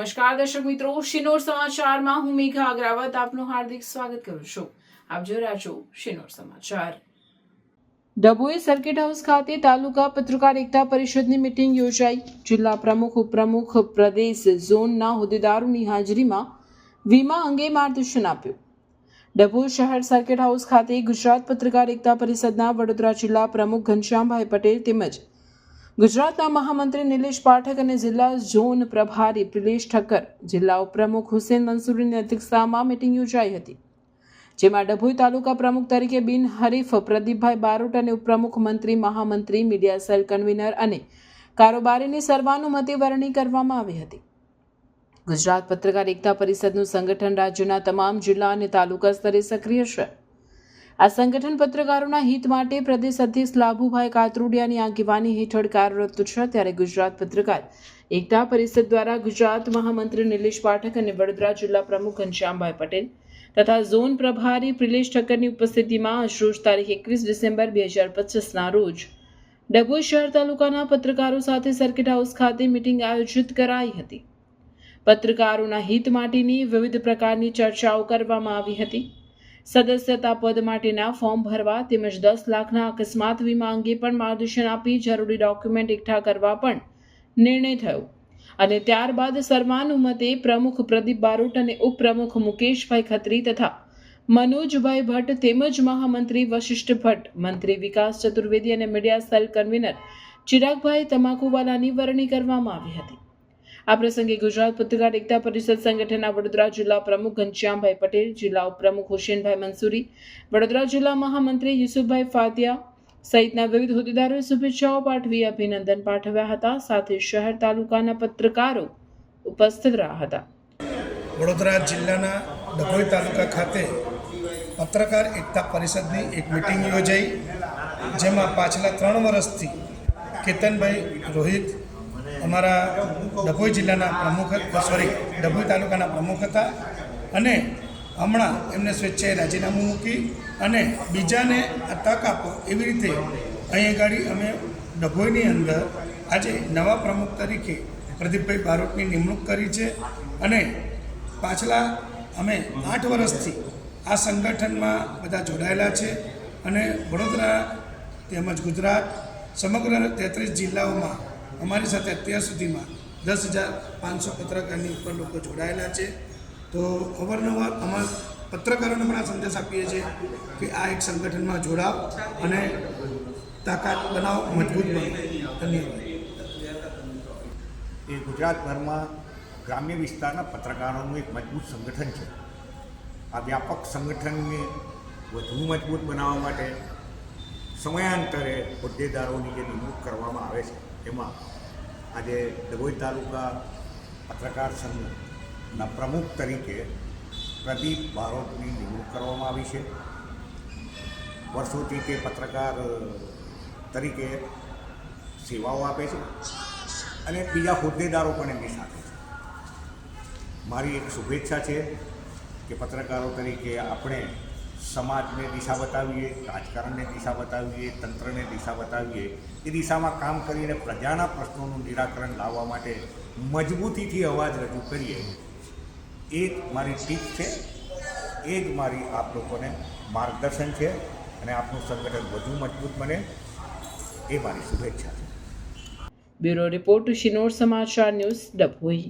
નમસ્કાર દર્શક મિત્રો, શિનોર સમાચારમાં હું મેઘા અગ્રવાલ આપનું હાર્દિક સ્વાગત કરું છું. આપ જોઈ રહ્યા છો શિનોર સમાચાર. ડભોઈ સર્કિટ હાઉસ ખાતે તાલુકા પત્રકાર એકતા પરિષદની મીટિંગ યોજાઈ. જિલ્લા પ્રમુખ, ઉપપ્રમુખ, પ્રદેશ ઝોનના હોદ્દેદારોની હાજરીમાં વીમા અંગે માર્ગદર્શન આપ્યું. ડભોઈ શહેર સર્કિટ હાઉસ ખાતે ગુજરાત પત્રકાર એકતા પરિષદના વડોદરા જિલ્લા પ્રમુખ ઘનશ્યામભાઈ પટેલ તેમજ ગુજરાતના મહામંત્રી નિલેશ પાઠક અને જિલ્લા ઝોન પ્રભારી પ્રિલેશ ઠક્કર, જિલ્લા ઉપપ્રમુખ હુસેન મંસૂરીની અધ્યક્ષતામાં મીટિંગ યોજાઈ હતી. જેમાં ડભોઈ તાલુકા પ્રમુખ તરીકે બિનહરીફ પ્રદીપભાઈ બારોટ અને ઉપપ્રમુખ મંત્રી, મહામંત્રી, મીડિયા સેલ કન્વીનર અને કારોબારીની સર્વાનુમતે વરણી કરવામાં આવી હતી. ગુજરાત પત્રકાર એકતા પરિષદનું સંગઠન રાજ્યના તમામ જિલ્લા અને તાલુકા સ્તરે સક્રિય છે. આ સંગઠન પત્રકારોના હિત માટે પ્રદેશ અધ્યક્ષ લાભુભાઈ કાતરોડિયાની આગેવાની હેઠળ કાર્યરત છે. ત્યારે ગુજરાત પત્રકાર એકતા પરિષદ દ્વારા ગુજરાત મહામંત્રી નિલેશ પાઠક અને વડોદરા જિલ્લા પ્રમુખ ઘનશ્યામભાઈ પટેલ તથા ઝોન પ્રભારી પ્રિલેશ ઠક્કરની ઉપસ્થિતિમાં આજરોજ તારીખ 21 ડિસેમ્બર 2025ના રોજ ડભોઈ શહેર તાલુકાના પત્રકારો સાથે સર્કિટ હાઉસ ખાતે મીટિંગ આયોજિત કરાઈ હતી. પત્રકારોના હિત માટેની વિવિધ પ્રકારની ચર્ચાઓ કરવામાં આવી હતી. સદસ્યતા પદ માટેના ફોર્મ ભરવા તેમજ 10 લાખના અકસ્માત વીમા અંગે પણ માર્ગદર્શન આપી જરૂરી ડોક્યુમેન્ટ એકઠા કરવા પણ નિર્ણય થયો અને ત્યારબાદ સર્વાનુમતે પ્રમુખ પ્રદીપ બારોટ અને ઉપપ્રમુખ મુકેશભાઈ ખત્રી તથા મનોજભાઈ ભટ્ટ તેમજ મહામંત્રી વશિષ્ઠ ભટ્ટ, મંત્રી વિકાસ ચતુર્વેદી અને મીડિયા સેલ કન્વીનર ચિરાગભાઈ તમાકુવાલાની વરણી કરવામાં આવી હતી. આ પ્રસંગે ગુજરાત પત્રકાર એકતા પરિષદ સંગઠનના વડોદરા જિલ્લા પ્રમુખ ઘનશ્યામભાઈ પટેલ, જિલ્લા ઉપપ્રમુખ હુસેનભાઈ મંસૂરી, વડોદરા જિલ્લા મહામંત્રી યુસુફભાઈ ફાતિયા સહિતના વિવિધ હોદ્દેદારોએ શુભેચ્છાઓ પાઠવી અભિનંદન પાઠવ્યા હતા. સાથે શહેર તાલુકાના પત્રકારો ઉપસ્થિત રહ્યા હતા. વડોદરા જિલ્લાના ડભોઈ તાલુકા ખાતે પત્રકાર એકતા પરિષદની એક મિટિંગ યોજાઈ, જેમાં પાછલા 3 વર્ષથી કેતનભાઈ રોહિત અમારા ડભોઈ જિલ્લાના પ્રમુખ ડભોઈ તાલુકાના પ્રમુખ હતા અને હમણાં એમને સ્વેચ્છાએ રાજીનામું મૂકી અને બીજાને આ તક આપો એવી રીતે અહીં આગળ અમે ડભોઈની અંદર આજે નવા પ્રમુખ તરીકે પ્રદીપભાઈ બારોટની નિમણૂક કરી છે અને પાછલા અમે 8 વર્ષથી આ સંગઠનમાં બધા જોડાયેલા છે અને વડોદરા તેમજ ગુજરાત સમગ્ર 33 જિલ્લાઓમાં અમારી સાથે અત્યાર સુધીમાં 10,500 પત્રકારની ઉપર લોકો જોડાયેલા છે. તો અવારનવાર અમારા પત્રકારોને પણ આ સંદેશ આપીએ છીએ કે આ એક સંગઠનમાં જોડાવ અને તાકાત બનાવો, મજબૂત બનો. ધન્યવાદ. એ ગુજરાતભરમાં ગ્રામ્ય વિસ્તારના પત્રકારોનું એક મજબૂત સંગઠન છે. આ વ્યાપક સંગઠનને વધુ મજબૂત બનાવવા માટે સમયાંતરે હોદ્દેદારોની જે નિમણૂક કરવામાં આવે છે એમાં આજે ડભોઈ તાલુકા પત્રકાર સંઘના પ્રમુખ તરીકે પ્રદીપ બારોટની નિમણૂક કરવામાં આવી છે. વર્ષોથી તે પત્રકાર તરીકે સેવાઓ આપે છે અને બીજા હોદ્દેદારો પણ એમની સાથે છે. મારી એક શુભેચ્છા છે કે પત્રકારો તરીકે આપણે સમાજને દિશા બતાવીએ, રાજકારણને દિશા બતાવીએ, તંત્રને દિશા બતાવીએ, એ દિશામાં કામ કરીને પ્રજાના પ્રશ્નોનું નિરાકરણ લાવવા માટે મજબૂતીથી અવાજ રજૂ કરીએ. એ જ મારી ટીપ છે, એ જ મારી આપ લોકોને માર્ગદર્શન છે અને આપનું સંગઠન વધુ મજબૂત બને એ મારી શુભેચ્છા છે. બ્યુરો રિપોર્ટ, શિનોર સમાચાર ન્યૂઝ, ડભોઈ.